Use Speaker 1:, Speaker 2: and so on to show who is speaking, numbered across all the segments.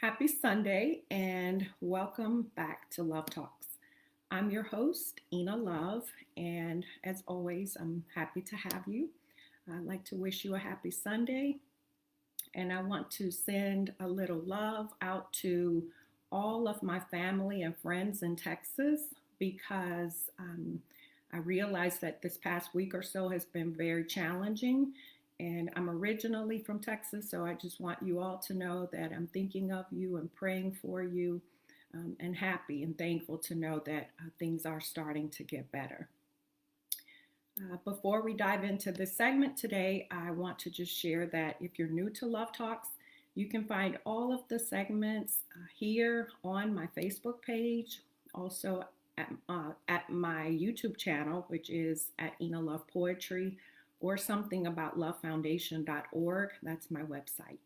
Speaker 1: Happy Sunday and welcome back to Love Talks. I'm your host, Ina Love, and as always, I'm happy to have you. I'd like to wish you a happy Sunday, and I want to send a little love out to all of my family and friends in Texas because I realize that this past week or so has been very challenging. And I'm originally from Texas, so I just want you all to know that I'm thinking of you and praying for you, and happy and thankful to know that things are starting to get better. Before we dive into this segment today, I want to just share that if you're new to Love Talks, you can find all of the segments here on my Facebook page, also at my YouTube channel, which is at Ina Love Poetry, or something about lovefoundation.org. That's my website.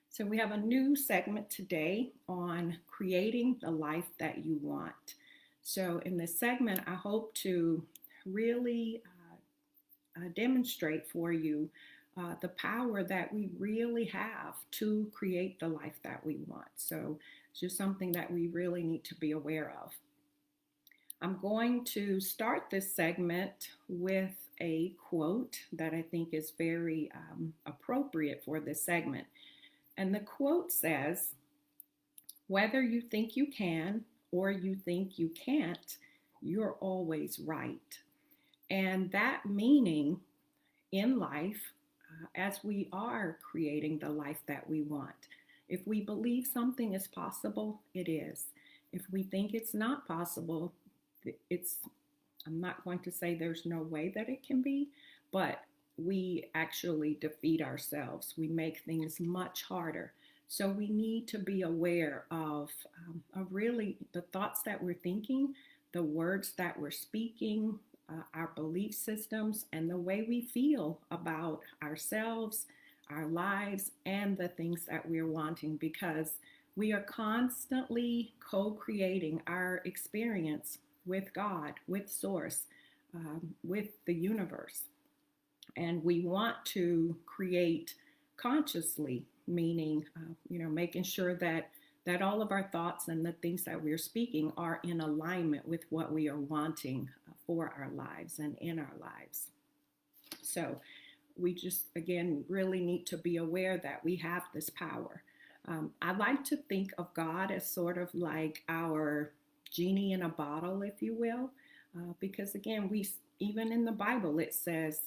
Speaker 1: So we have a new segment today on creating the life that you want. So in this segment, I hope to really demonstrate for you the power that we really have to create the life that we want. So it's just something that we really need to be aware of. I'm going to start this segment with a quote that I think is very appropriate for this segment. And the quote says, "Whether you think you can or you think you can't, you're always right." And that meaning in life, as we are creating the life that we want, if we believe something is possible, it is. If we think it's not possible, it's, I'm not going to say there's no way that it can be, but we actually defeat ourselves. We make things much harder. So we need to be aware of really the thoughts that we're thinking, the words that we're speaking, our belief systems, and the way we feel about ourselves, our lives, and the things that we're wanting, because we are constantly co-creating our experience with God, with Source, with the universe. And we want to create consciously, meaning, making sure that all of our thoughts and the things that we're speaking are in alignment with what we are wanting for our lives and in our lives. So we just, again, really need to be aware that we have this power. I like to think of God as sort of like our genie in a bottle, if you will, because again, even in the Bible, it says,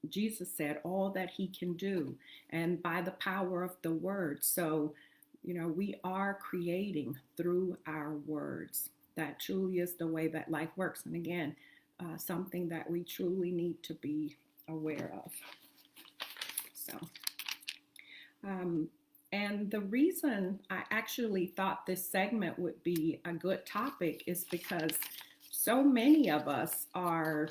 Speaker 1: Jesus said all that he can do, and by the power of the word. So, we are creating through our words. That truly is the way that life works. And again, something that we truly need to be aware of. So, and the reason I actually thought this segment would be a good topic is because so many of us are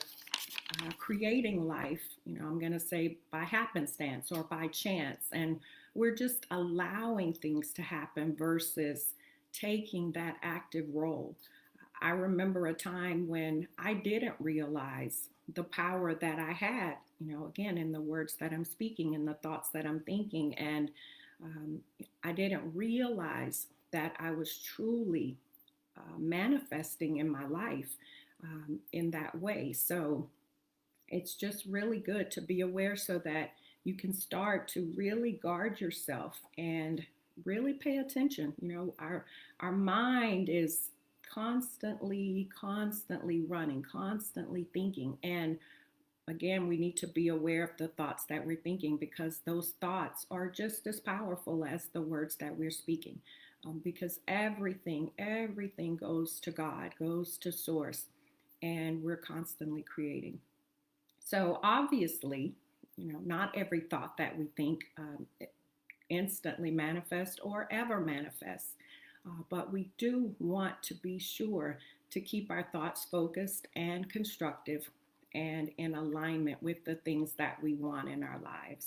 Speaker 1: creating life, I'm going to say by happenstance or by chance. And we're just allowing things to happen versus taking that active role. I remember a time when I didn't realize the power that I had, again, in the words that I'm speaking and the thoughts that I'm thinking. And I didn't realize that I was truly manifesting in my life in that way. So it's just really good to be aware so that you can start to really guard yourself and really pay attention. Our mind is constantly running, constantly thinking. And again, we need to be aware of the thoughts that we're thinking, because those thoughts are just as powerful as the words that we're speaking. Because everything goes to God, goes to Source, and we're constantly creating. So obviously, not every thought that we think instantly manifests or ever manifests. But we do want to be sure to keep our thoughts focused and constructive and in alignment with the things that we want in our lives.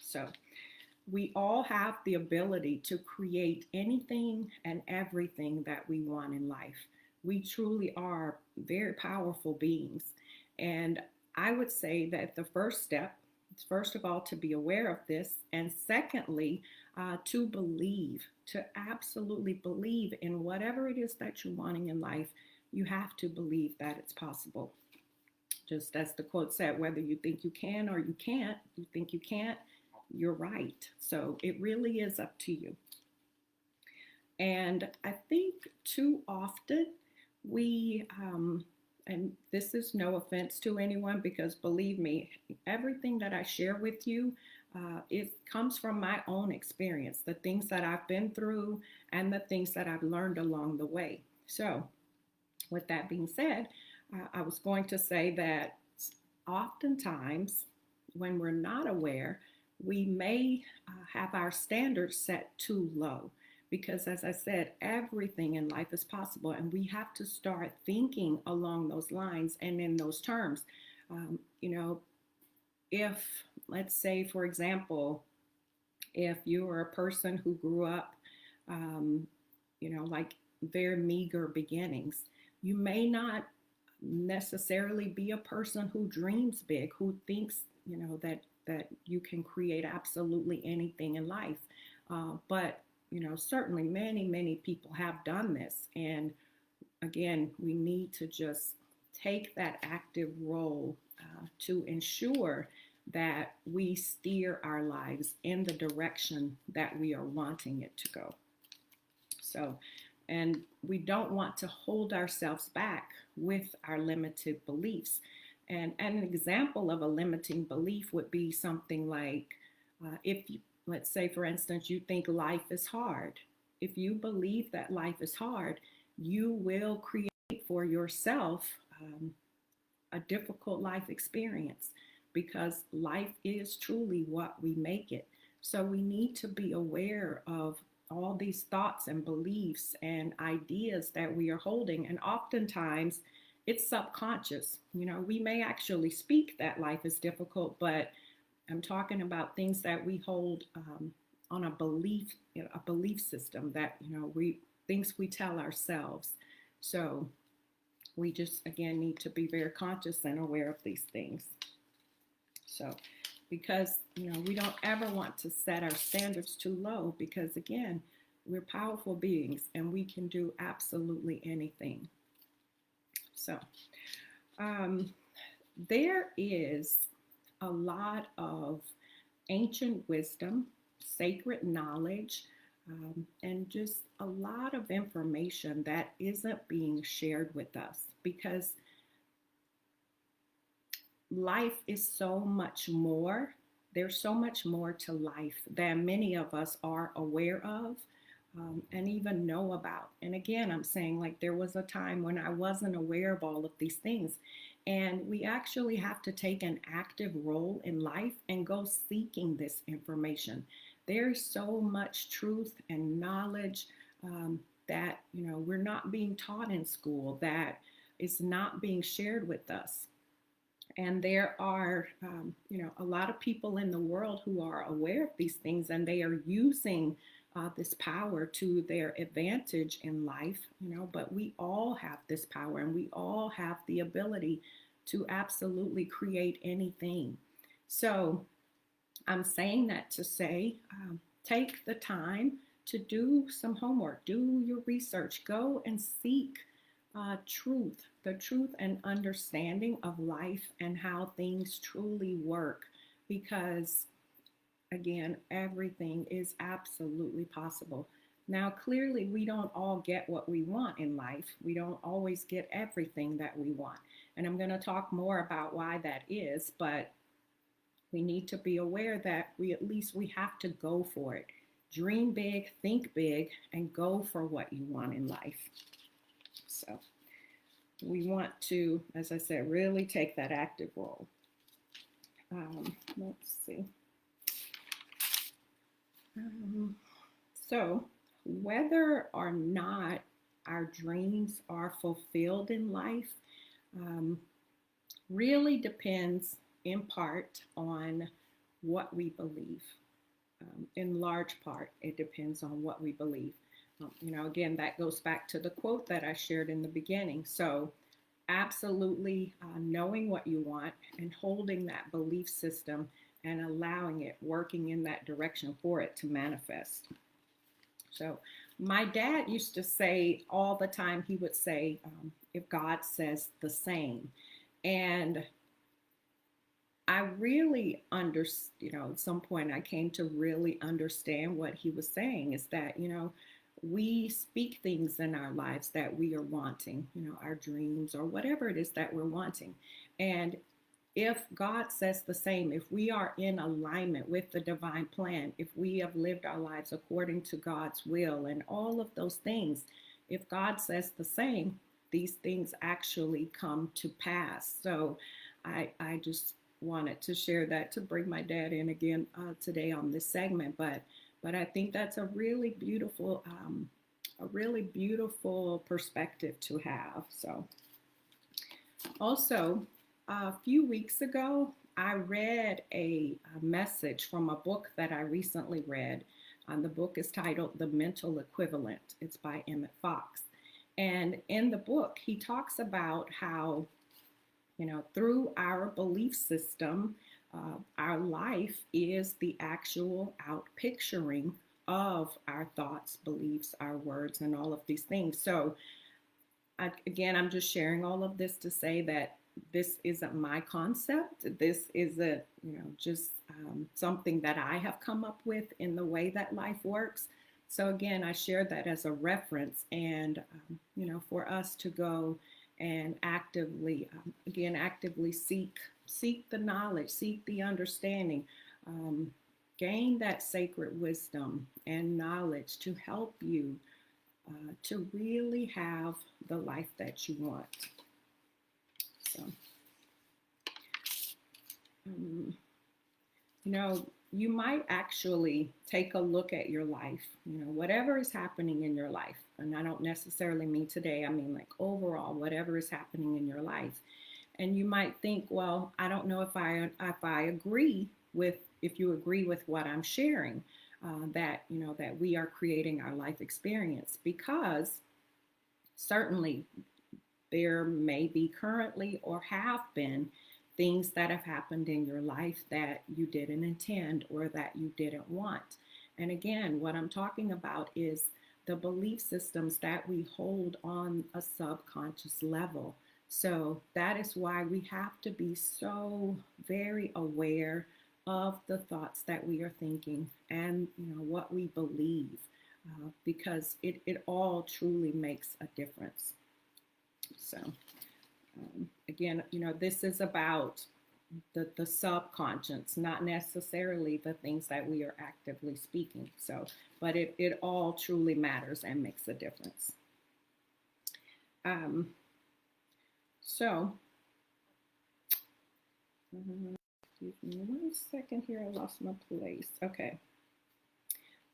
Speaker 1: So we all have the ability to create anything and everything that we want in life. We truly are very powerful beings. And I would say that the first step is, first of all, to be aware of this. And secondly, to believe, to absolutely believe in whatever it is that you're wanting in life. You have to believe that it's possible. Just as the quote said, whether you think you can or you can't, you think you can't, you're right. So it really is up to you. And I think too often and this is no offense to anyone, because believe me, everything that I share with you, it comes from my own experience, the things that I've been through and the things that I've learned along the way. So, with that being said, I was going to say that oftentimes when we're not aware, we may have our standards set too low. Because, as I said, everything in life is possible, and we have to start thinking along those lines and in those terms. You know, if, let's say, for example, if you are a person who grew up, like very meager beginnings, you may not necessarily be a person who dreams big, who thinks, that you can create absolutely anything in life. But certainly many people have done this. And again, we need to just take that active role to ensure that we steer our lives in the direction that we are wanting it to go. So, and we don't want to hold ourselves back with our limited beliefs. And an example of a limiting belief would be something like, if you, let's say, for instance, you think life is hard. If you believe that life is hard, you will create for yourself a difficult life experience, because life is truly what we make it. So we need to be aware of all these thoughts and beliefs and ideas that we are holding. And oftentimes it's subconscious. We may actually speak that life is difficult, but I'm talking about things that we hold on a belief system that, things we tell ourselves. So we just, again, need to be very conscious and aware of these things. So, because, we don't ever want to set our standards too low, because again, we're powerful beings and we can do absolutely anything. So, there is a lot of ancient wisdom, sacred knowledge, and just a lot of information that isn't being shared with us, because life is so much more. There's so much more to life than many of us are aware of and even know about. And again, I'm saying, like, there was a time when I wasn't aware of all of these things. And we actually have to take an active role in life and go seeking this information. There's so much truth and knowledge that, we're not being taught in school, that is not being shared with us. And there are, a lot of people in the world who are aware of these things, and they are using this power to their advantage in life, but we all have this power, and we all have the ability to absolutely create anything. So I'm saying that to say, take the time to do some homework, do your research, go and seek the truth and understanding of life and how things truly work, because again, everything is absolutely possible. Now, clearly, we don't all get what we want in life. We don't always get everything that we want. And I'm going to talk more about why that is, but we need to be aware that we have to go for it. Dream big, think big, and go for what you want in life. So we want to, as I said, really take that active role. Let's see. So whether or not our dreams are fulfilled in life really depends in part on what we believe. In large part, it depends on what we believe. Again, that goes back to the quote that I shared in the beginning. So absolutely knowing what you want and holding that belief system and allowing it, working in that direction for it to manifest. So, my dad used to say all the time, he would say, if God says the same. And I really at some point I came to really understand what he was saying is that, we speak things in our lives that we are wanting, our dreams or whatever it is that we're wanting. And if God says the same, if we are in alignment with the divine plan, if we have lived our lives according to God's will and all of those things, if God says the same, these things actually come to pass. So I just wanted to share that, to bring my dad in again today on this segment. But I think that's a really beautiful perspective to have. So also, a few weeks ago, I read a message from a book that I recently read. The book is titled The Mental Equivalent. It's by Emmett Fox. And in the book, he talks about how, through our belief system, our life is the actual outpicturing of our thoughts, beliefs, our words, and all of these things. So, I'm just sharing all of this to say that this isn't my concept. This isn't, just something that I have come up with in the way that life works. So again, I share that as a reference, and for us to go and actively seek the knowledge, seek the understanding, gain that sacred wisdom and knowledge to help you to really have the life that you want. So, you might actually take a look at your life, whatever is happening in your life. And I don't necessarily mean today, I mean like overall, whatever is happening in your life. And you might think, well, I don't know if I agree with, if you agree with what I'm sharing, that we are creating our life experience, because certainly there may be currently or have been things that have happened in your life that you didn't intend or that you didn't want. And again, what I'm talking about is the belief systems that we hold on a subconscious level. So that is why we have to be so very aware of the thoughts that we are thinking and what we believe, because it all truly makes a difference. So again, this is about the subconscious, not necessarily the things that we are actively speaking. So, but it all truly matters and makes a difference. So, excuse me 1 second here. I lost my place. Okay.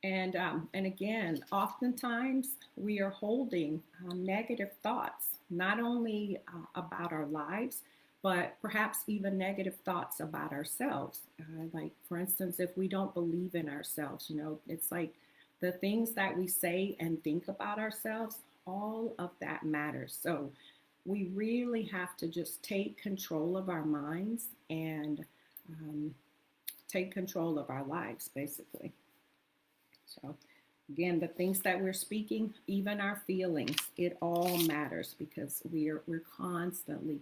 Speaker 1: And again, oftentimes we are holding negative thoughts, not only about our lives, but perhaps even negative thoughts about ourselves. Like, for instance, if we don't believe in ourselves, it's like the things that we say and think about ourselves, all of that matters. So we really have to just take control of our minds and take control of our lives, basically. So again, the things that we're speaking, even our feelings, it all matters, because we're constantly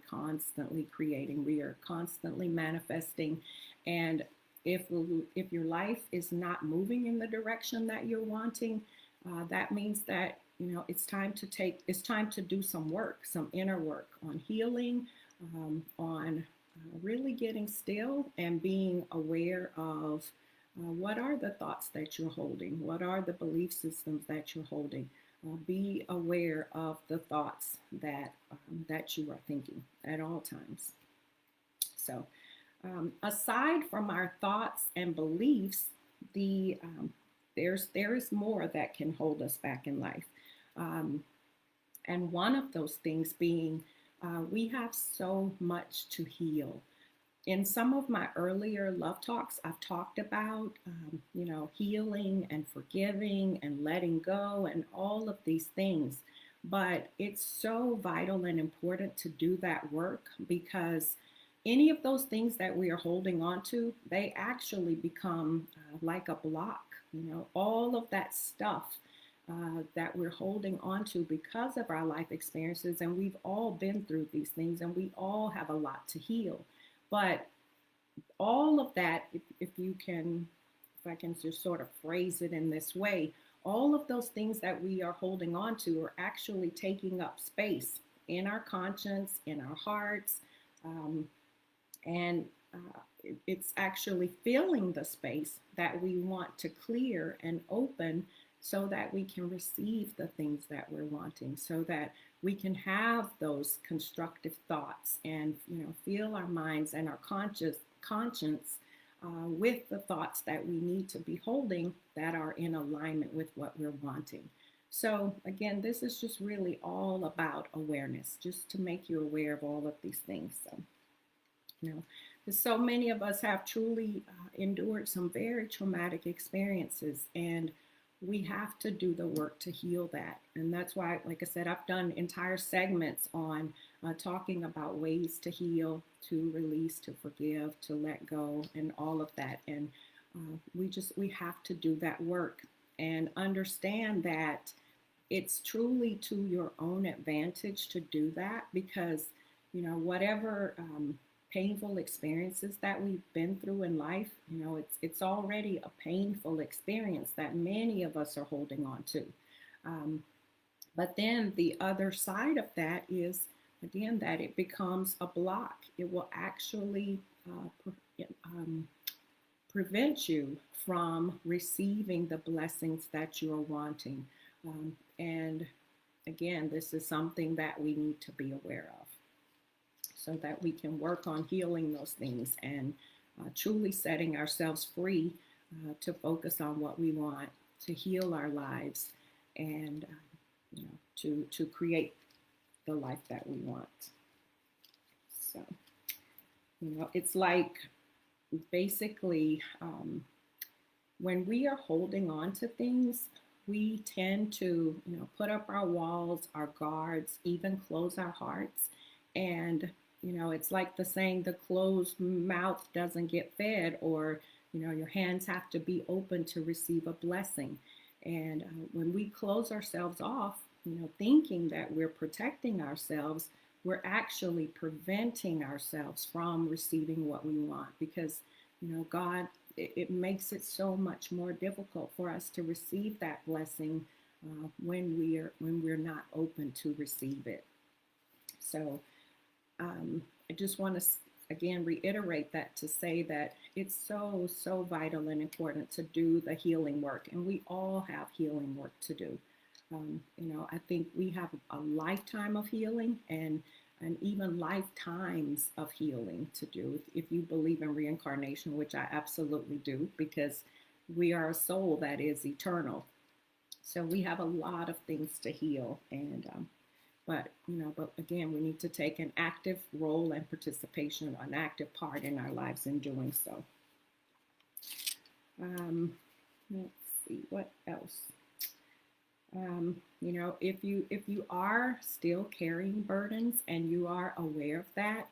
Speaker 1: creating. We are constantly manifesting. And if your life is not moving in the direction that you're wanting, that means that it's time to do some work, some inner work on healing, on really getting still and being aware of what are the thoughts that you're holding? What are the belief systems that you're holding? Be aware of the thoughts that you are thinking at all times. So, aside from our thoughts and beliefs, there is more that can hold us back in life, and one of those things being we have so much to heal. In some of my earlier love talks, I've talked about, healing and forgiving and letting go and all of these things. But it's so vital and important to do that work, because any of those things that we are holding on to, they actually become like a block. All of that stuff that we're holding on to because of our life experiences, and we've all been through these things, and we all have a lot to heal. But all of that, if you can, if I can just sort of phrase it in this way, all of those things that we are holding on to are actually taking up space in our conscience, in our hearts, um, and it's actually filling the space that we want to clear and open so that we can receive the things that we're wanting, so that we can have those constructive thoughts and fill our minds and our conscience with the thoughts that we need to be holding that are in alignment with what we're wanting. So again, this is just really all about awareness, just to make you aware of all of these things. So, so many of us have truly endured some very traumatic experiences, and we have to do the work to heal that. And that's why, like I said, I've done entire segments on talking about ways to heal, to release, to forgive, to let go, and all of that. And we have to do that work and understand that it's truly to your own advantage to do that, because whatever painful experiences that we've been through in life, it's already a painful experience that many of us are holding on to. But then the other side of that is, again, that it becomes a block. It will actually prevent you from receiving the blessings that you are wanting. And again, this is something that we need to be aware of, so that we can work on healing those things and truly setting ourselves free to focus on what we want, to heal our lives, and to create the life that we want. So, it's like basically when we are holding on to things, we tend to, put up our walls, our guards, even close our hearts. And it's like the saying, the closed mouth doesn't get fed, or, your hands have to be open to receive a blessing. And when we close ourselves off, thinking that we're protecting ourselves, we're actually preventing ourselves from receiving what we want, because, God, it makes it so much more difficult for us to receive that blessing when we're not open to receive it. So I just want to again reiterate that, to say that it's so vital and important to do the healing work, and we all have healing work to do. I think we have a lifetime of healing and even lifetimes of healing to do, if you believe in reincarnation, which I absolutely do, because we are a soul that is eternal. So we have a lot of things to heal, and but again, we need to take an active role and participation, an active part in our lives in doing so. Let's see what else. If you are still carrying burdens and you are aware of that,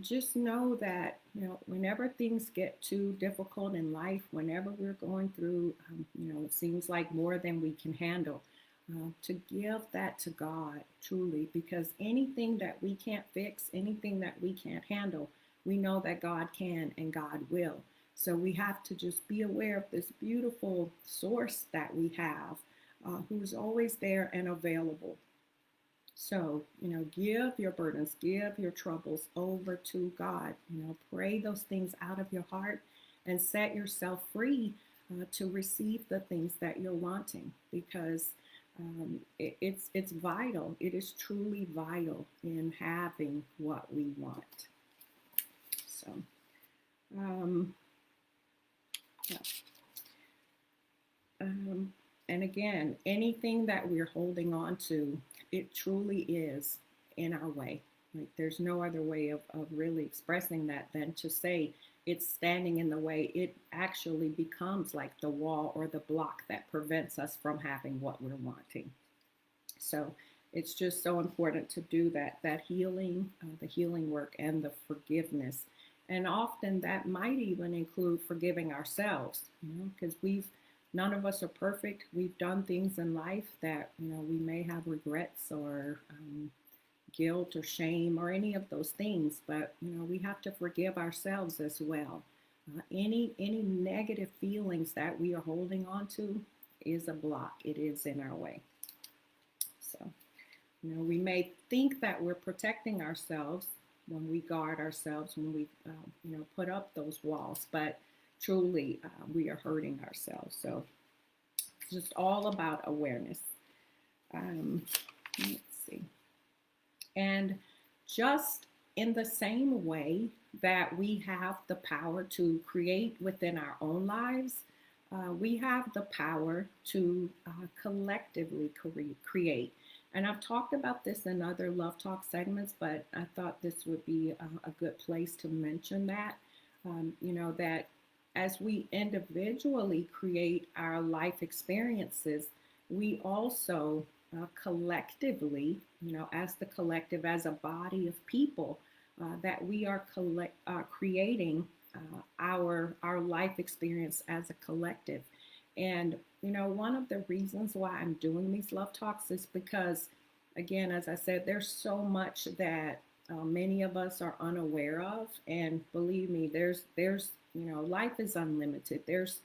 Speaker 1: just know that whenever things get too difficult in life, whenever we're going through, it seems like more than we can handle, to give that to God, truly, because anything that we can't fix, anything that we can't handle, we know that God can and God will. So we have to just be aware of this beautiful source that we have, who's always there and available. So, give your burdens, give your troubles over to God. Pray those things out of your heart and set yourself free to receive the things that you're wanting, because it's vital. It is truly vital in having what we want. So, yeah. And again, anything that we're holding on to, it truly is in our way. Like, there's no other way of really expressing that than to say it's standing in the way. It actually becomes like the wall or the block that prevents us from having what we're wanting. So it's just so important to do that healing, the healing work, and the forgiveness. And often that might even include forgiving ourselves, because none of us are perfect. We've done things in life that we may have regrets or guilt or shame or any of those things, but we have to forgive ourselves as well. Any negative feelings that we are holding on to is a block. It is in our way. So we may think that we're protecting ourselves when we guard ourselves, when we put up those walls, but truly we are hurting ourselves. So it's just all about awareness. Let's see. And just in the same way that we have the power to create within our own lives, we have the power to collectively create. And I've talked about this in other Love Talk segments, but I thought this would be a good place to mention that. That as we individually create our life experiences, we also collectively, as the collective, as a body of people, that we are creating our life experience as a collective. And one of the reasons why I'm doing these love talks is because, again, as I said, there's so much that many of us are unaware of, and believe me, there's life is unlimited. There's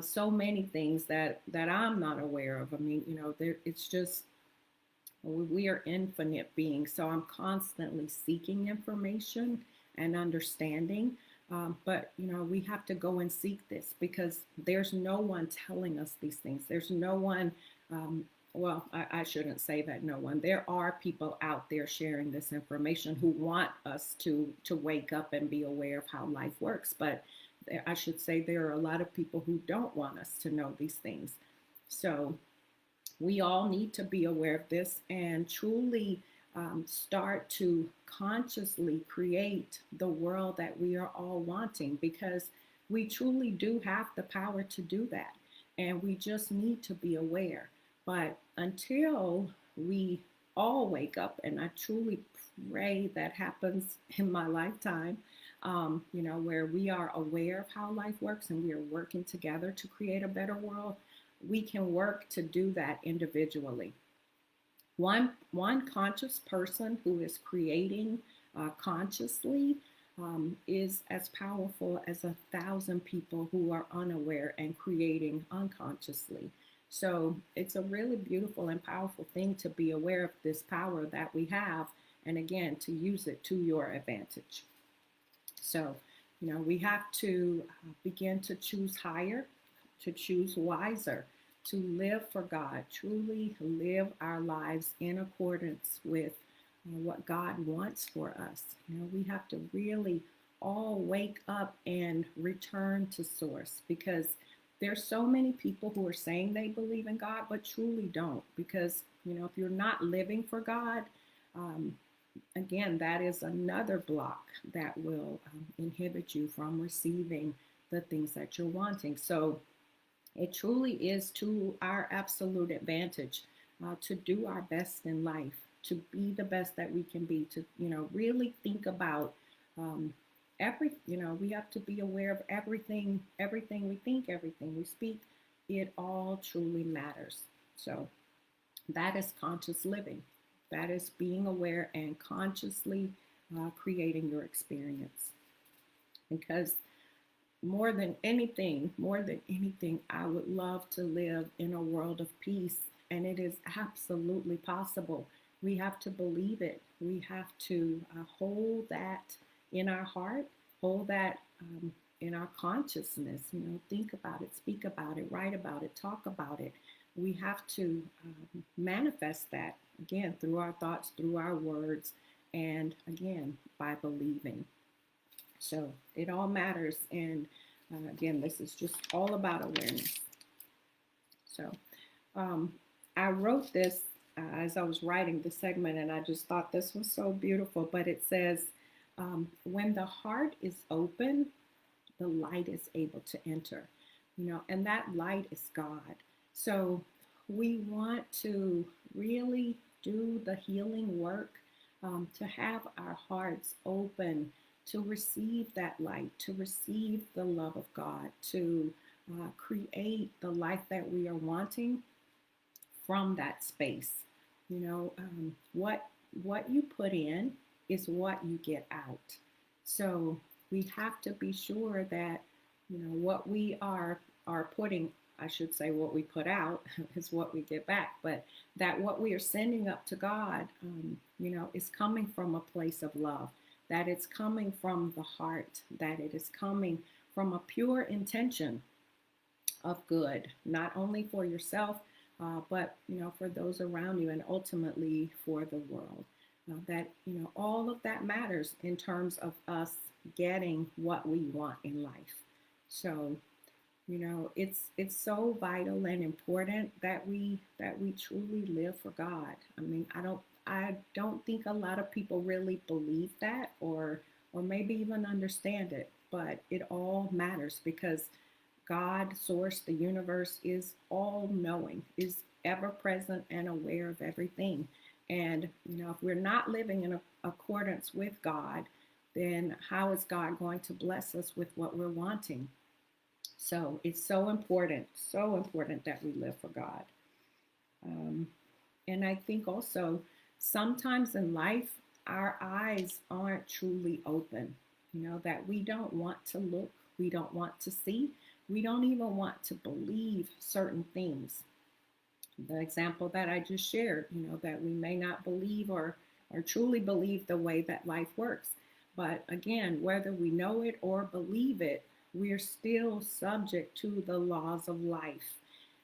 Speaker 1: so many things that I'm not aware of. I mean, it's just we are infinite beings, so I'm constantly seeking information and understanding. But we have to go and seek this because there's no one telling us these things. There's no one. Well, I shouldn't say that no one. There are people out there sharing this information who want us to wake up and be aware of how life works. But I should say there are a lot of people who don't want us to know these things. So we all need to be aware of this and truly start to consciously create the world that we are all wanting, because we truly do have the power to do that. And we just need to be aware. But until we all wake up, and I truly pray that happens in my lifetime, where we are aware of how life works and we are working together to create a better world, we can work to do that individually. One conscious person who is creating consciously is as powerful as 1,000 people who are unaware and creating unconsciously. So it's a really beautiful and powerful thing to be aware of this power that we have, and again, to use it to your advantage. So, we have to begin to choose higher, to choose wiser, to live for God, truly live our lives in accordance with what God wants for us. We have to really all wake up and return to source, because there's so many people who are saying they believe in God, but truly don't. Because, if you're not living for God, again, that is another block that will inhibit you from receiving the things that you're wanting. So it truly is to our absolute advantage to do our best in life, to be the best that we can be, to, really think about we have to be aware of everything we think, everything we speak. It all truly matters. So that is conscious living. That is being aware and consciously creating your experience. Because more than anything, I would love to live in a world of peace, and it is absolutely possible. We have to believe it. We have to hold that in our heart, hold that in our consciousness. Think about it, speak about it, write about it, talk about it. We have to manifest that, again, through our thoughts, through our words, and again, by believing. So it all matters. And again, this is just all about awareness. So I wrote this as I was writing the segment, and I just thought this was so beautiful. But it says, when the heart is open, the light is able to enter, and that light is God. So we want to really do the healing work, to have our hearts open to receive that light, to receive the love of God, to create the life that we are wanting from that space. What you put in is what you get out. So we have to be sure that what we are putting, I should say, what we put out is what we get back, but that what we are sending up to God, is coming from a place of love, that it's coming from the heart, that it is coming from a pure intention of good, not only for yourself, but for those around you, and ultimately for the world. That all of that matters in terms of us getting what we want in life. So it's so vital and important that we truly live for God. I mean, I don't think a lot of people really believe that, or maybe even understand it, but it all matters because God, source, the universe is all knowing, is ever present and aware of everything. And if we're not living in accordance with God, then how is God going to bless us with what we're wanting? So it's so important that we live for God. Um, and I think also sometimes in life, our eyes aren't truly open, that we don't want to look, we don't want to see, we don't even want to believe certain things. The example that I just shared, that we may not believe or truly believe the way that life works. But again, whether we know it or believe it, we're still subject to the laws of life.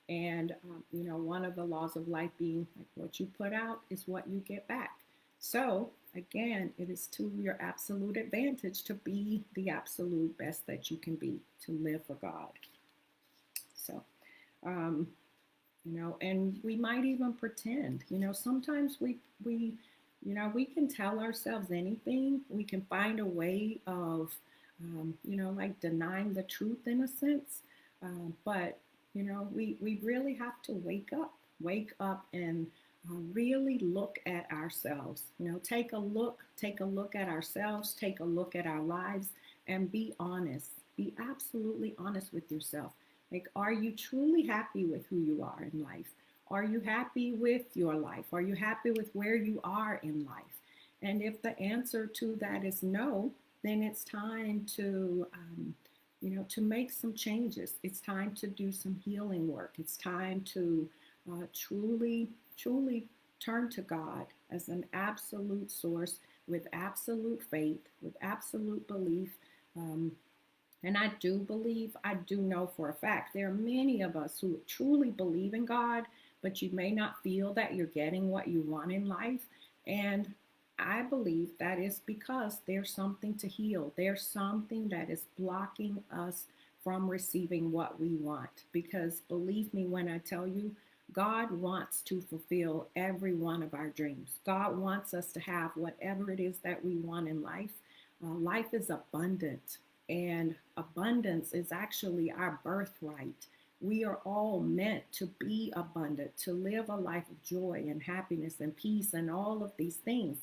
Speaker 1: And, one of the laws of life being like what you put out is what you get back. So, again, it is to your absolute advantage to be the absolute best that you can be, to live for God. So, um, and we might even pretend, sometimes we can tell ourselves anything. We can find a way of, like denying the truth in a sense. But we really have to wake up and really look at ourselves. Take a look at ourselves, take a look at our lives, and be honest. Be absolutely honest with yourself. Like, are you truly happy with who you are in life? Are you happy with your life? Are you happy with where you are in life? And if the answer to that is no, then it's time to make some changes. It's time to do some healing work. It's time to truly turn to God as an absolute source with absolute faith, with absolute belief. And I do know for a fact, there are many of us who truly believe in God, but you may not feel that you're getting what you want in life. And I believe that is because there's something to heal. There's something that is blocking us from receiving what we want. Because believe me when I tell you, God wants to fulfill every one of our dreams. God wants us to have whatever it is that we want in life. Life is abundant, and abundance is actually our birthright. We are all meant to be abundant, to live a life of joy and happiness and peace and all of these things.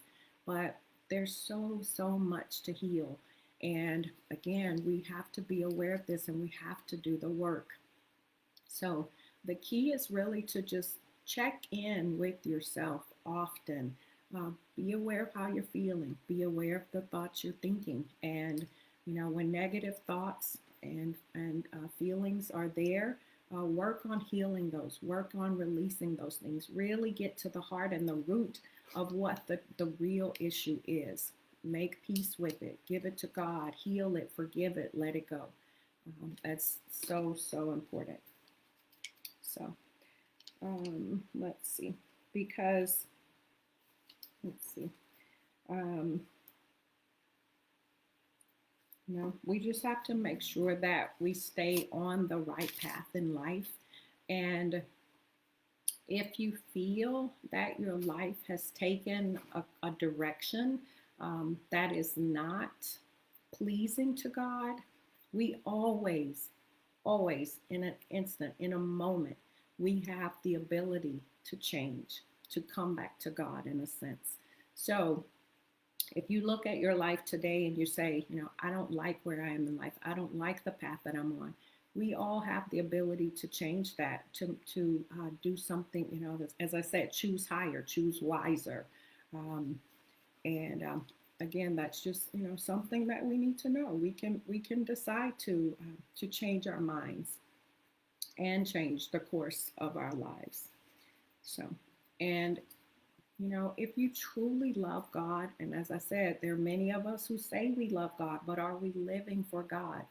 Speaker 1: But there's so much to heal. And again, we have to be aware of this and we have to do the work. So the key is really to just check in with yourself often. Be aware of how you're feeling. Be aware of the thoughts you're thinking. And, when negative thoughts and feelings are there, work on healing those. Work on releasing those things. Really get to the heart and the root of what the real issue is. Make peace with it. Give it to God. Heal it. Forgive it. Let it go. That's so important. So let's see. Because, let's see. Um, we just have to make sure that we stay on the right path in life. And if you feel that your life has taken a direction that is not pleasing to God, we always, in an instant, in a moment, we have the ability to change, to come back to God in a sense. So if you look at your life today and you say, I don't like where I am in life, I don't like the path that I'm on, we all have the ability to change that, to do something, as I said, choose higher, choose wiser. Um, and again, that's just, something that we need to know. We can decide to change our minds and change the course of our lives. So, and if you truly love God, and as I said, there are many of us who say we love God, but are we living for God?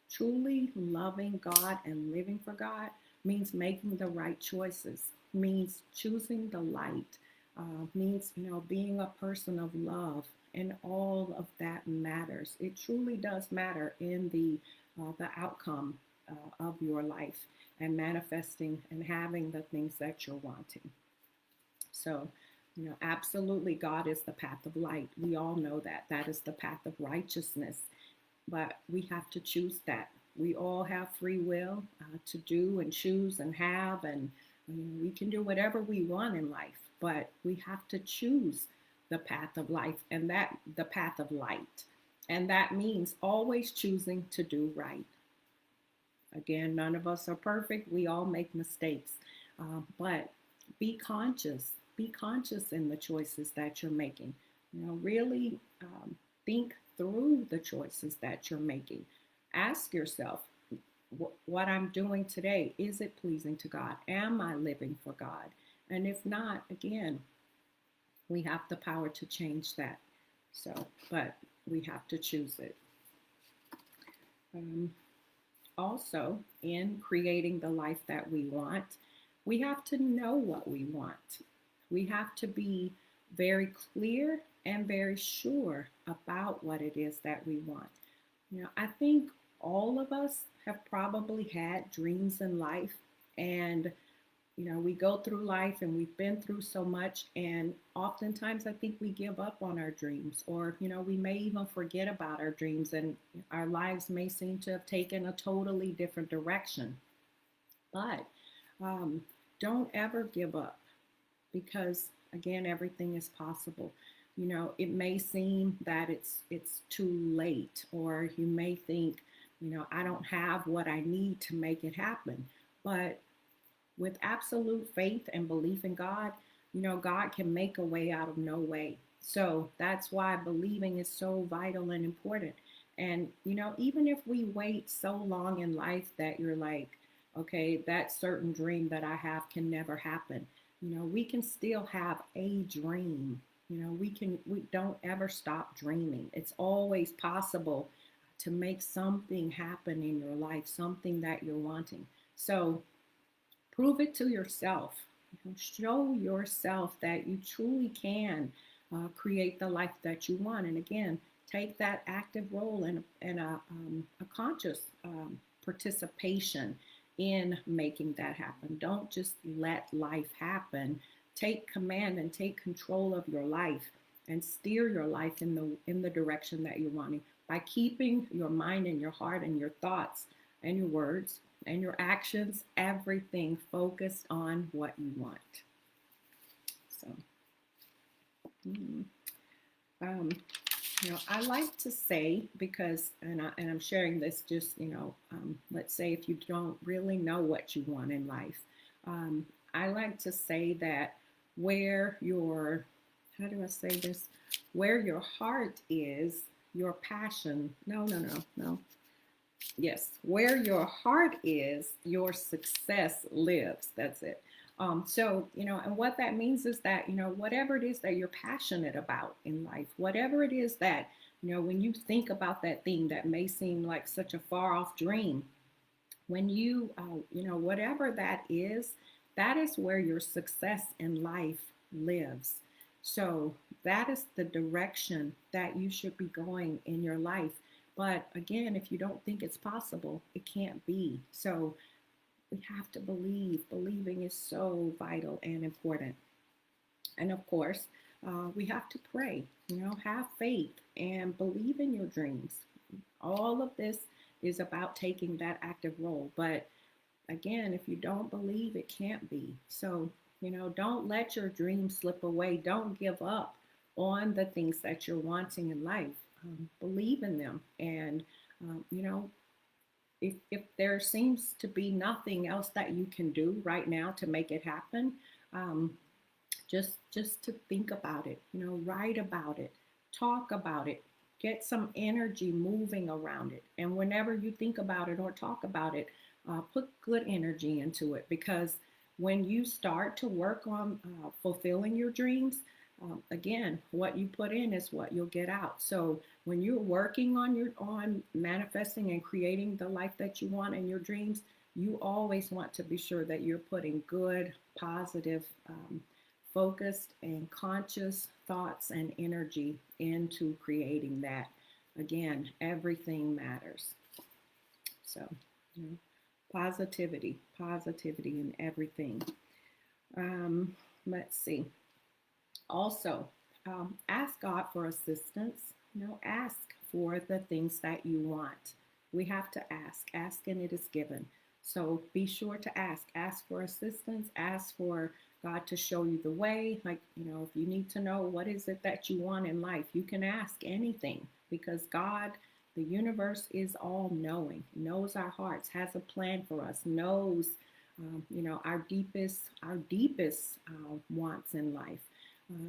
Speaker 1: Truly loving God and living for God means making the right choices, means choosing the light, means, being a person of love, and all of that matters. It truly does matter in the outcome of your life and manifesting and having the things that you're wanting. So, absolutely, God is the path of light. We all know that. That is the path of righteousness. But we have to choose that. We all have free will to do and choose and have, and we can do whatever we want in life. But we have to choose the path of life and that the path of light. And that means always choosing to do right. Again, none of us are perfect. We all make mistakes. But be conscious. Be conscious in the choices that you're making. Really think through the choices that you're making. Ask yourself, what I'm doing today, is it pleasing to God? Am I living for God? And if not, again, we have the power to change that. So, but we have to choose it. Also, in creating the life that we want, we have to know what we want. We have to be very clear and very sure about what it is that we want. I think all of us have probably had dreams in life, and we go through life and we've been through so much, and oftentimes I think we give up on our dreams, or we may even forget about our dreams, and our lives may seem to have taken a totally different direction. But um, don't ever give up, because again, everything is possible. It may seem that it's too late, or you may think, I don't have what I need to make it happen. But with absolute faith and belief in God, God can make a way out of no way. So that's why believing is so vital and important. And, even if we wait so long in life that you're like, okay, that certain dream that I have can never happen, we can still have a dream. We don't ever stop dreaming. It's always possible to make something happen in your life, something that you're wanting. So, prove it to yourself. Show yourself that you truly can create the life that you want. And again, take that active role and a conscious participation in making that happen. Don't just let life happen. Take command and take control of your life and steer your life in the direction that you're wanting by keeping your mind and your heart and your thoughts and your words and your actions, everything focused on what you want. So, um, I like to say, because, and I'm sharing this just, let's say if you don't really know what you want in life, I like to say that where your, how do I say this? Where your heart is, your passion, no. Yes, where your heart is, your success lives. That's it. So, and what that means is that, whatever it is that you're passionate about in life, whatever it is that, when you think about that thing that may seem like such a far off dream, when whatever that is where your success in life lives. So that is the direction that you should be going in your life. But again, if you don't think it's possible, it can't be. So we have to believe. Believing is so vital and important. And of course, we have to pray, have faith and believe in your dreams. All of this is about taking that active role. But again, if you don't believe, it can't be. So Don't let your dreams slip away. Don't give up on the things that you're wanting in life. Believe in them. And, if there seems to be nothing else that you can do right now to make it happen, um, just to think about it, write about it, talk about it, get some energy moving around it. And whenever you think about it or talk about it, put good energy into it, because when you start to work on fulfilling your dreams, again, what you put in is what you'll get out. So when you're working on manifesting and creating the life that you want in your dreams, you always want to be sure that you're putting good, positive, focused and conscious thoughts and energy into creating that. Again, everything matters. So, you know, positivity in everything. Let's see. Also, ask God for assistance. Ask for the things that you want. We have to ask and it is given. So be sure to ask for assistance, ask for God to show you the way. Like, if you need to know what is it that you want in life, you can ask anything, because God, the universe, is all knowing, knows our hearts, has a plan for us, knows, our deepest wants in life.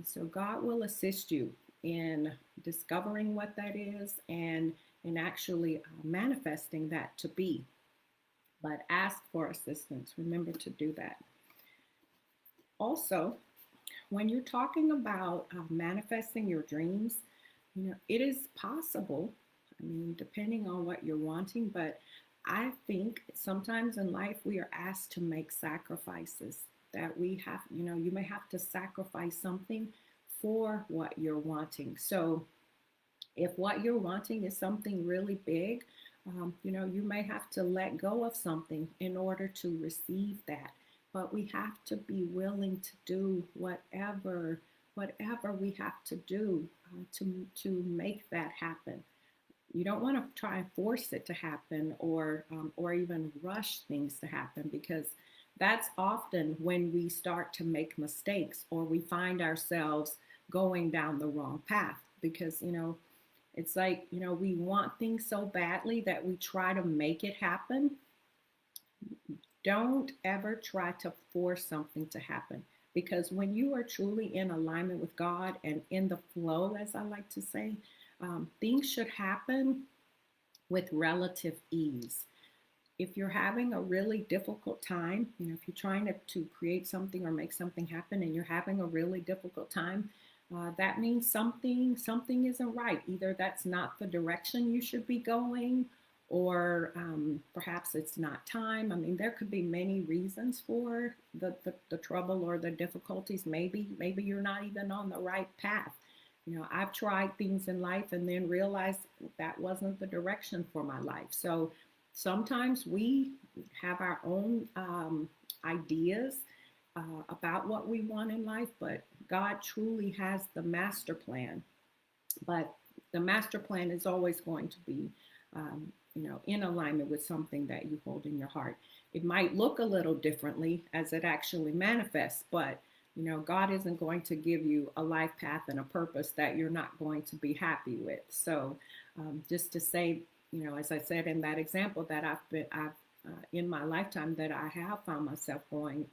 Speaker 1: So God will assist you in discovering what that is and in actually manifesting that to be. But ask for assistance. Remember to do that. Also, when you're talking about manifesting your dreams, it is possible. I mean, depending on what you're wanting, but I think sometimes in life we are asked to make sacrifices that we have, you may have to sacrifice something for what you're wanting. So if what you're wanting is something really big, you may have to let go of something in order to receive that. But we have to be willing to do whatever we have to do to make that happen. You don't want to try and force it to happen, or even rush things to happen, because that's often when we start to make mistakes or we find ourselves going down the wrong path, because it's like, we want things so badly that we try to make it happen. Don't ever try to force something to happen, because when you are truly in alignment with God and in the flow, as I like to say, things should happen with relative ease. If you're having a really difficult time, if you're trying to create something or make something happen and you're having a really difficult time, that means something isn't right. Either that's not the direction you should be going, or perhaps it's not time. I mean, there could be many reasons for the trouble or the difficulties. Maybe you're not even on the right path. I've tried things in life and then realized that wasn't the direction for my life. So sometimes we have our own ideas about what we want in life, but God truly has the master plan. But the master plan is always going to be, in alignment with something that you hold in your heart. It might look a little differently as it actually manifests, but God isn't going to give you a life path and a purpose that you're not going to be happy with. So, just to say, as I said in that example, that I've in my lifetime, that I have found myself going,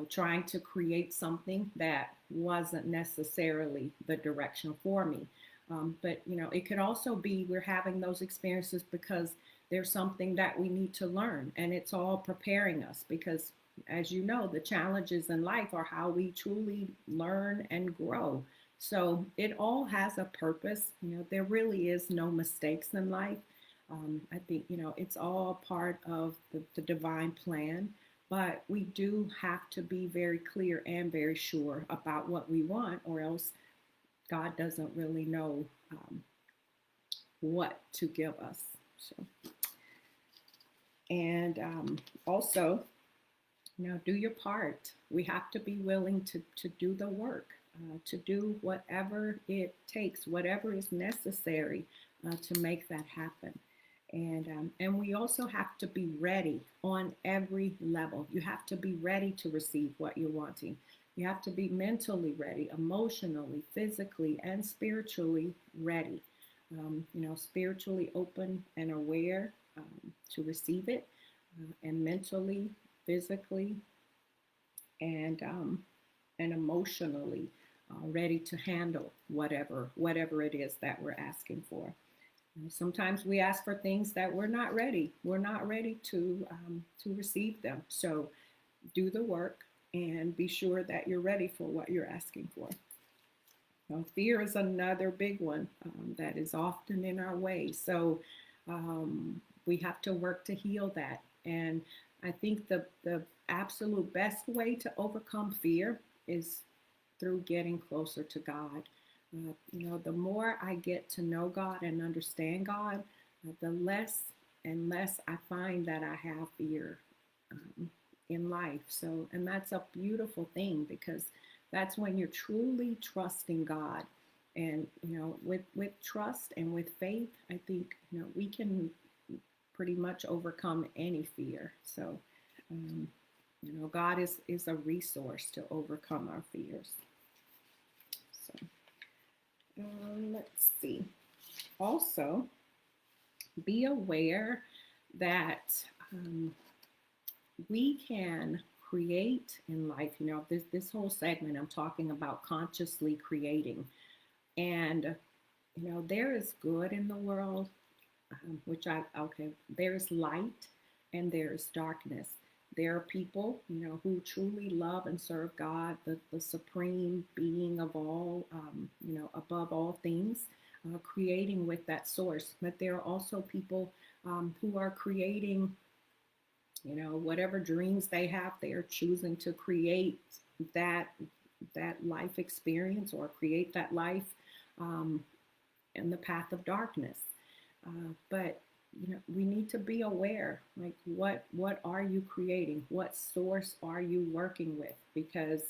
Speaker 1: trying to create something that wasn't necessarily the direction for me. But it could also be we're having those experiences because there's something that we need to learn, and it's all preparing us, because as you know, the challenges in life are how we truly learn and grow. So it all has a purpose. There really is no mistakes in life. I think, it's all part of the divine plan, but we do have to be very clear and very sure about what we want, or else God doesn't really know what to give us. So, and also, do your part. We have to be willing to do the work, to do whatever it takes, whatever is necessary to make that happen. And we also have to be ready on every level. You have to be ready to receive what you're wanting. You have to be mentally ready, emotionally, physically, and spiritually ready. Spiritually open and aware to receive it, and mentally, physically, and emotionally ready to handle whatever it is that we're asking for. Sometimes we ask for things that we're not ready. We're not ready to receive them. So do the work and be sure that you're ready for what you're asking for. Fear is another big one that is often in our way. So we have to work to heal that. And I think the absolute best way to overcome fear is through getting closer to God. The more I get to know God and understand God, the less and less I find that I have fear in life. So, and that's a beautiful thing because that's when you're truly trusting God. And, with trust and with faith, I think, we can pretty much overcome any fear. So, God is a resource to overcome our fears. So, let's see. Also, be aware that we can create in life. This whole segment I'm talking about consciously creating, and there is good in the world, there is light and there is darkness. There are people, who truly love and serve God, the supreme being of all, above all things, creating with that source. But there are also people who are creating, whatever dreams they have, they are choosing to create that life experience or create that life in the path of darkness. But we need to be aware, like what are you creating? What source are you working with? Because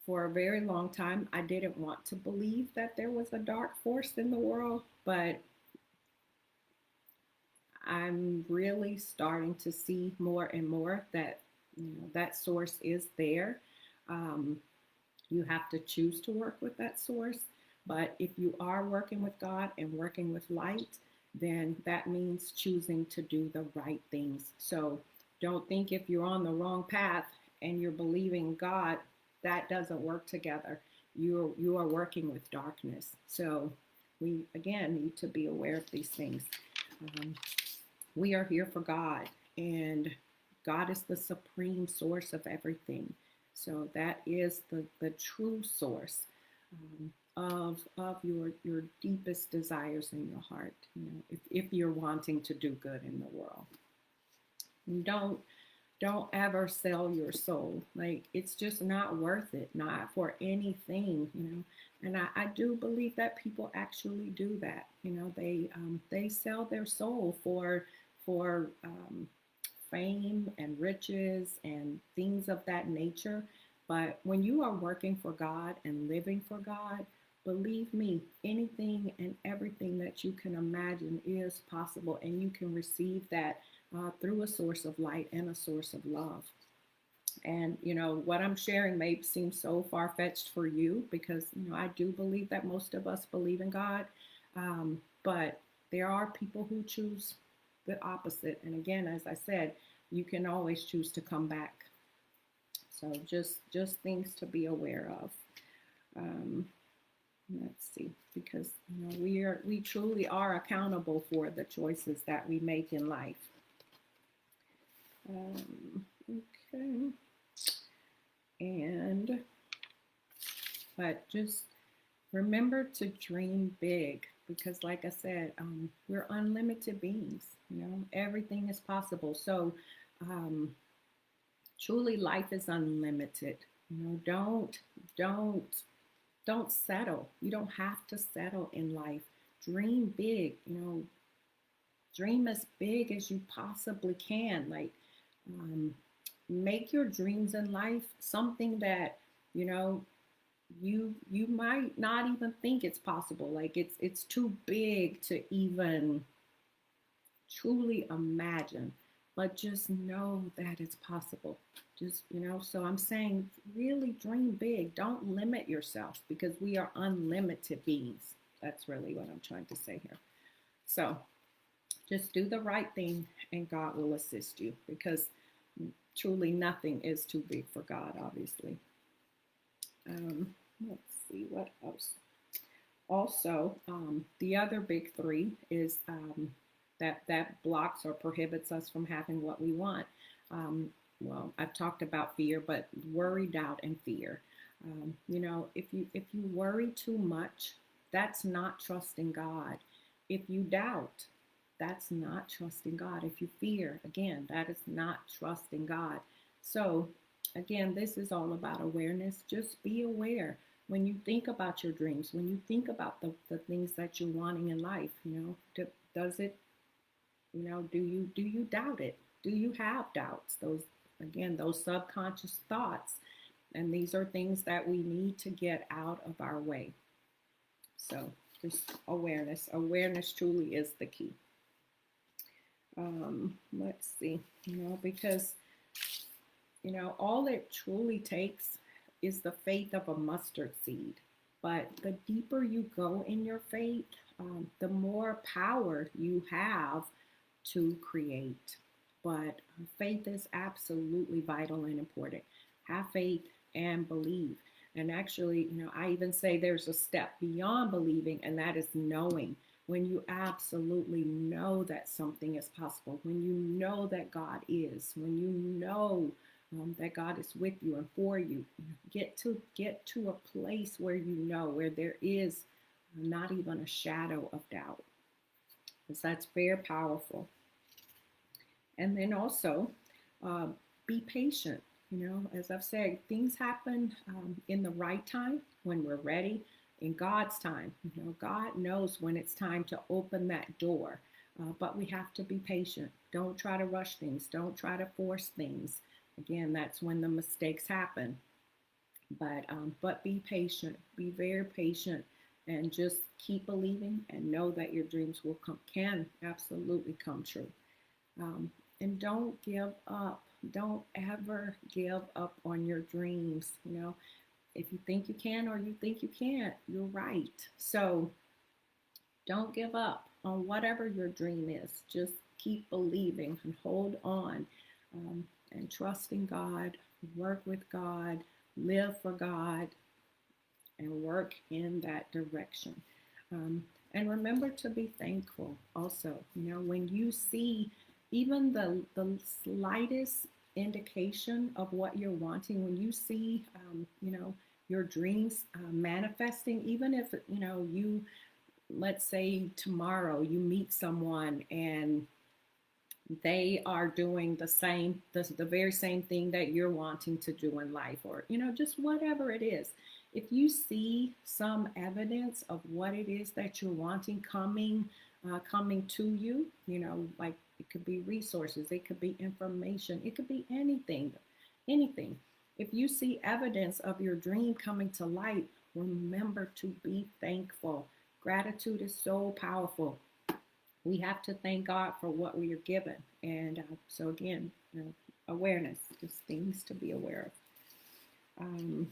Speaker 1: for a very long time, I didn't want to believe that there was a dark force in the world, but I'm really starting to see more and more that that source is there. Um, you have to choose to work with that source. But if you are working with God and working with light, then that means choosing to do the right things. So don't think if you're on the wrong path and you're believing God, that doesn't work together. You are working with darkness. So we again need to be aware of these things. We are here for God, and God is the supreme source of everything. So that is the true source of your deepest desires in your heart. If you're wanting to do good in the world, and don't ever sell your soul. Like, it's just not worth it, not for anything. And I do believe that people actually do that. They sell their soul for fame and riches and things of that nature. But when you are working for God and living for God, believe me, anything and everything that you can imagine is possible, and you can receive that through a source of light and a source of love. And what I'm sharing may seem so far-fetched for you, because I do believe that most of us believe in God, but there are people who choose the opposite. And again, as I said, you can always choose to come back. So just things to be aware of. Let's see, because we truly are accountable for the choices that we make in life. Okay. But just remember to dream big, because like I said, we're unlimited beings. Everything is possible. So truly, life is unlimited. Don't settle. You don't have to settle in life. Dream big. Dream as big as you possibly can. Like, make your dreams in life something that you might not even think it's possible. Like it's too big to even truly imagine, but just know that it's possible. Just, so I'm saying really dream big. Don't limit yourself because we are unlimited beings. That's really what I'm trying to say here. So just do the right thing and God will assist you because truly nothing is too big for God, obviously. Let's see what else. Also, the other big three is that blocks or prohibits us from having what we want. Well, I've talked about fear, but worry, doubt, and fear. If you worry too much, that's not trusting God. If you doubt, that's not trusting God. If you fear, again, that is not trusting God. So, again, this is all about awareness. Just be aware when you think about your dreams, when you think about the things that you're wanting in life, does it, do you doubt it? Do you have doubts? Those subconscious thoughts. And these are things that we need to get out of our way. So just awareness. Awareness truly is the key. Let's see, because, all it truly takes is the faith of a mustard seed. But the deeper you go in your faith, the more power you have to create. But faith is absolutely vital and important. Have faith and believe. And actually, I even say there's a step beyond believing, and that is knowing. When you absolutely know that something is possible, when you know that God is, when you know that God is with you and for you, get to a place where where there is not even a shadow of doubt, because that's very powerful. And then also uh, be patient. As I've said, things happen in the right time when we're ready, in God's time. God knows when it's time to open that door, but we have to be patient. Don't try to rush things. Don't try to force things. Again, that's when the mistakes happen. But be patient. Be very patient, and just keep believing and know that your dreams can absolutely come true. Um, and don't give up. Don't ever give up on your dreams. If you think you can or you think you can't, you're right. So don't give up on whatever your dream is. Just keep believing and hold on, and trust in God, work with God, live for God, and work in that direction. And remember to be thankful also. When you see even the slightest indication of what you're wanting, when you see, your dreams manifesting, even if, let's say tomorrow you meet someone and they are doing the very same thing that you're wanting to do in life, or just whatever it is. If you see some evidence of what it is that you're wanting coming to you, like it could be resources, it could be information, it could be anything. If you see evidence of your dream coming to light, remember to be thankful. Gratitude is so powerful. We have to thank God for what we are given. And so again, awareness, just things to be aware of.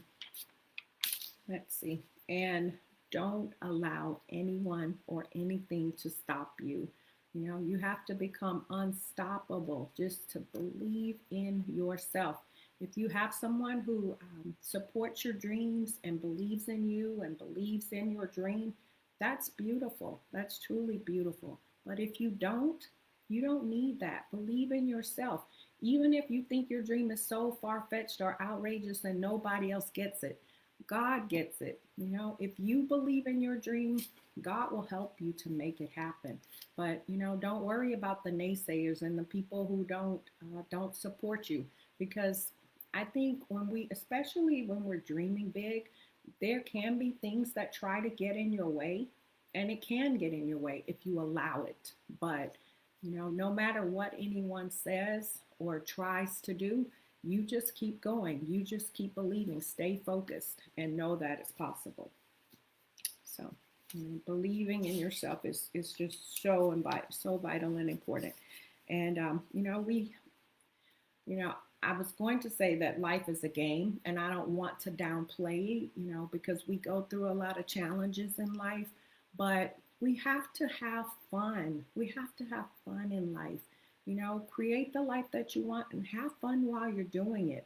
Speaker 1: Let's see. And don't allow anyone or anything to stop you. You have to become unstoppable just to believe in yourself. If you have someone who supports your dreams and believes in you and believes in your dream, that's beautiful. That's truly beautiful. But if you don't need that. Believe in yourself. Even if you think your dream is so far-fetched or outrageous and nobody else gets it, God gets it. If you believe in your dream, God will help you to make it happen. But don't worry about the naysayers and the people who don't support you, because I think especially when we're dreaming big, there can be things that try to get in your way, and it can get in your way if you allow it. But no matter what anyone says or tries to do, you just keep going. You just keep believing. Stay focused and know that it's possible. So, believing in yourself is just so vital and important. And you know, I was going to say that life is a game, and I don't want to downplay, because we go through a lot of challenges in life, but we have to have fun. We have to have fun in life. Create the life that you want and have fun while you're doing it.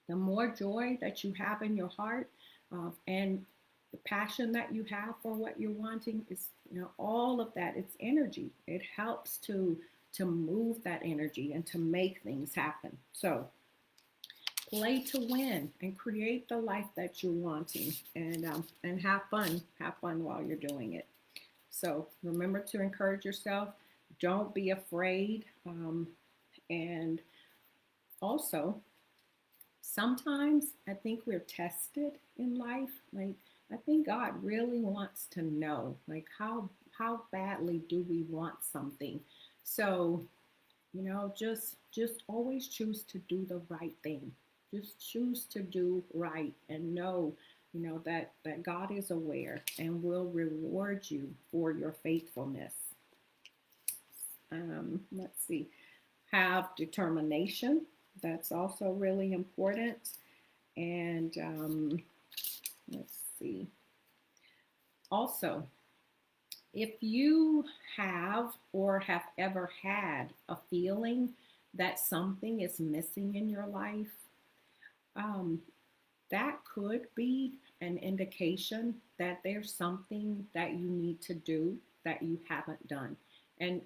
Speaker 1: The more joy that you have in your heart, and the passion that you have for what you're wanting is, all of that, it's energy. It helps to move that energy and to make things happen. So play to win and create the life that you're wanting, and have fun while you're doing it. So remember to encourage yourself. Don't be afraid. And also, sometimes I think we're tested in life. Like, I think God really wants to know, like, how badly do we want something. So, just always choose to do the right thing. Just choose to do right and know, that God is aware and will reward you for your faithfulness. Let's see. Have determination. That's also really important. And let's see. Also, if you have or have ever had a feeling that something is missing in your life, um, that could be an indication that there's something that you need to do that you haven't done. And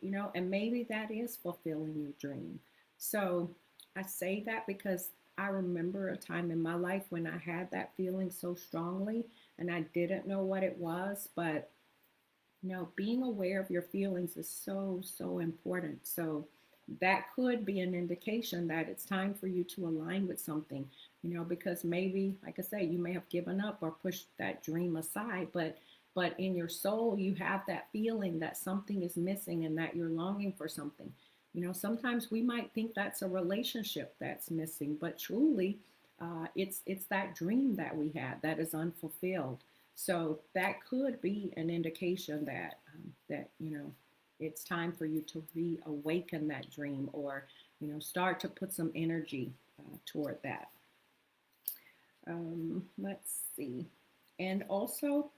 Speaker 1: maybe that is fulfilling your dream. So I say that because I remember a time in my life when I had that feeling so strongly and I didn't know what it was, but being aware of your feelings is so, so important. So that could be an indication that it's time for you to align with something, because maybe, like I say, you may have given up or pushed that dream aside, but in your soul, you have that feeling that something is missing and that you're longing for something. Sometimes we might think that's a relationship that's missing, but truly, it's that dream that we had that is unfulfilled. So that could be an indication that it's time for you to reawaken that dream, or start to put some energy toward that. Let's see, and also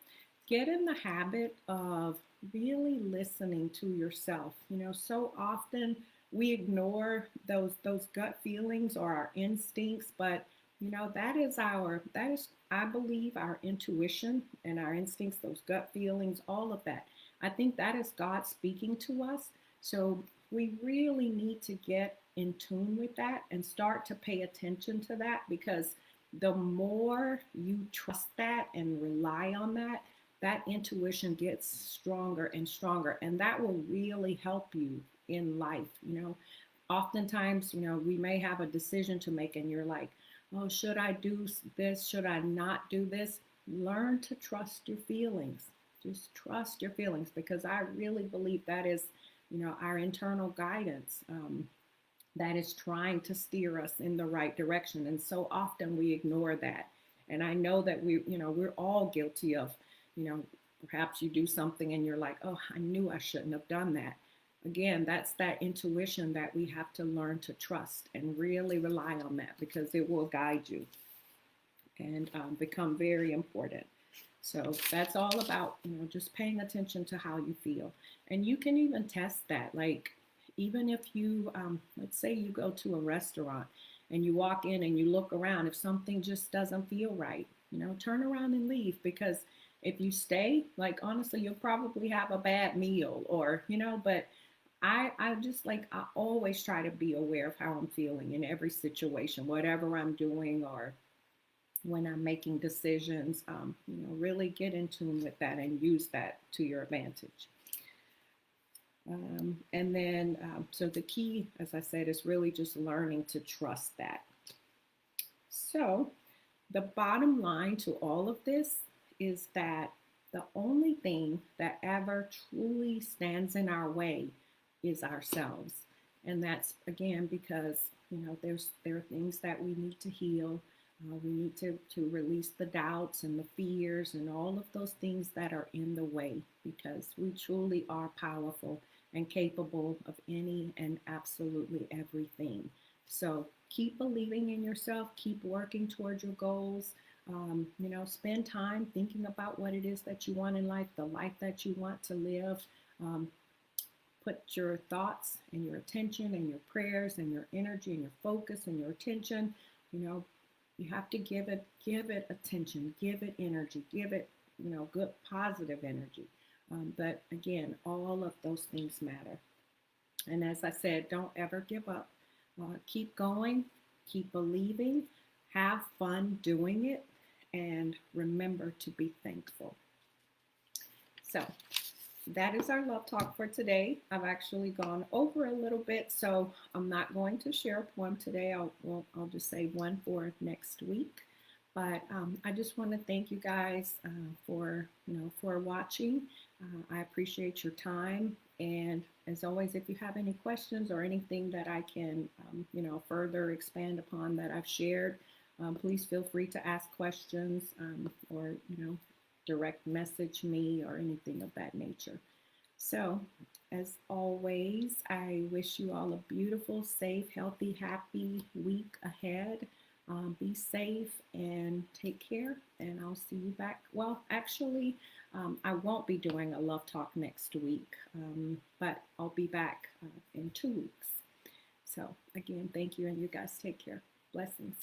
Speaker 1: get in the habit of really listening to yourself. So often we ignore those gut feelings or our instincts, but that is, I believe, our intuition and our instincts, those gut feelings, all of that. I think that is God speaking to us. So we really need to get in tune with that and start to pay attention to that, because the more you trust that and rely on that, that intuition gets stronger and stronger, and that will really help you in life. Oftentimes, we may have a decision to make, and you're like, oh, should I do this? Should I not do this? Learn to trust your feelings. Just trust your feelings, because I really believe that is, our internal guidance, that is trying to steer us in the right direction. And so often we ignore that. And I know that we're all guilty of, you know, perhaps you do something and you're like, oh, I knew I shouldn't have done that. Again, that's that intuition that we have to learn to trust and really rely on that, because it will guide you and become very important. So that's all about, just paying attention to how you feel. And you can even test that. Like, even if you, let's say you go to a restaurant and you walk in and you look around, if something just doesn't feel right, turn around and leave, because if you stay, like, honestly, you'll probably have a bad meal, or, but I just, like, I always try to be aware of how I'm feeling in every situation, whatever I'm doing, or when I'm making decisions. Really get in tune with that and use that to your advantage. And then, so the key, as I said, is really just learning to trust that. So the bottom line to all of this is that the only thing that ever truly stands in our way is ourselves. And that's again because there are things that we need to heal. We need to release the doubts and the fears and all of those things that are in the way, because we truly are powerful and capable of any and absolutely everything. So keep believing in yourself, keep working towards your goals. Spend time thinking about what it is that you want in life, the life that you want to live. Um, put your thoughts and your attention and your prayers and your energy and your focus and your attention. you know you have to give it attention, give it energy, give it good positive energy. But again, all of those things matter. And as I said, don't ever give up. Keep going, keep believing, have fun doing it, and remember to be thankful. So that is our love talk for today. I've actually gone over a little bit, so I'm not going to share a poem today. I'll just say one for next week. But I just want to thank you guys for watching. I appreciate your time. And as always, if you have any questions or anything that I can further expand upon that I've shared, please feel free to ask questions, or direct message me or anything of that nature. So, as always, I wish you all a beautiful, safe, healthy, happy week ahead. Be safe and take care, and I'll see you back. Well, actually, I won't be doing a love talk next week, but I'll be back in 2 weeks. So, again, thank you, and you guys take care. Blessings.